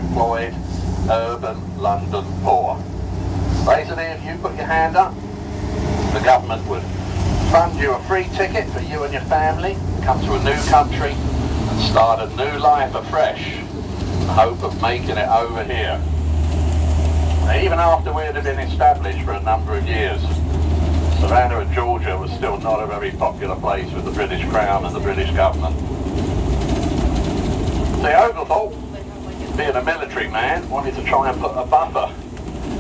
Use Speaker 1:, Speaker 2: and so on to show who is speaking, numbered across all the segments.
Speaker 1: underemployed, urban London poor. Basically, if you put your hand up, the government would fund you a free ticket for you and your family, come to a new country and start a new life afresh in the hope of making it over here. Now, even after we had been established for a number of years, Savannah in Georgia was still not a very popular place with the British Crown and the British government. See, Oglethorpe, being a military man, wanted to try and put a buffer,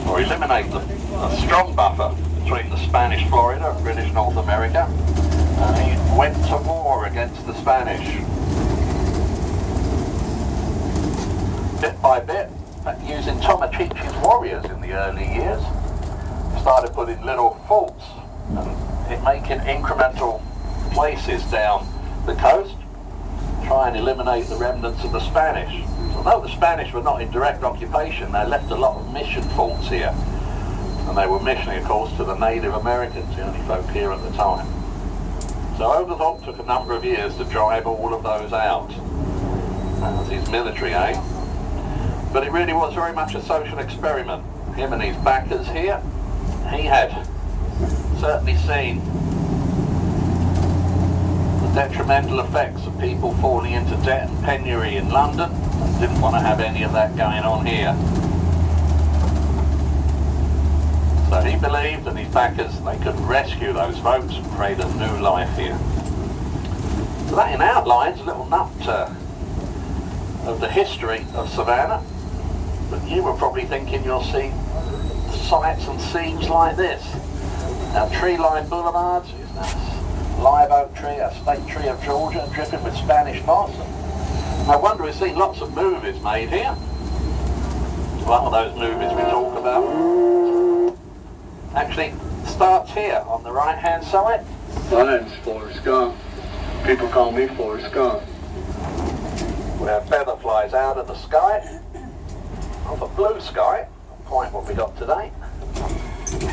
Speaker 1: or eliminate a strong buffer between the Spanish Florida and British North America, and he went to war against the Spanish. Bit by bit, using Tomachic's warriors in the early years, started putting little forts and making incremental places down the coast, try and eliminate the remnants of the Spanish. Although the Spanish were not in direct occupation, they left a lot of mission forts here. And they were missioning, of course, to the Native Americans, the only folk here at the time. So Oglethorpe took a number of years to drive all of those out. That was his military aim. But it really was very much a social experiment. Him and his backers here, he had certainly seen the detrimental effects of people falling into debt and penury in London, and didn't want to have any of that going on here. So he believed, and his backers, they could rescue those folks and create a new life here. So that in outlines a little nut of the history of Savannah. But you were probably thinking you'll see sights and scenes like this. Our tree-lined boulevards, live oak tree, our state tree of Georgia, dripping with Spanish moss. No wonder we've seen lots of movies made here. One of those movies we talk about actually starts here on the right-hand side.
Speaker 2: My name's Forrest Gump. People call me Forrest Gump.
Speaker 1: Where a feather flies out of the sky, of a blue sky, quite what we got today,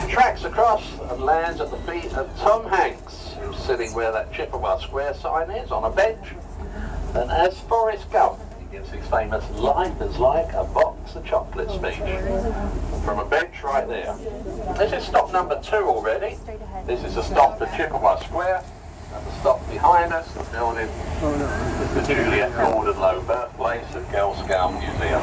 Speaker 1: tracks across and lands at the feet of Tom Hanks, who's sitting where that Chippewa Square sign is, on a bench. And as Forrest Gump, he gives his famous "Life is like a box of chocolate" speech from a bench right there. This is stop number 2 already. This is a stop at Chippewa Square. And the stop behind us, the building, is the Juliet Gordon Low birthplace at Girl Scout Museum.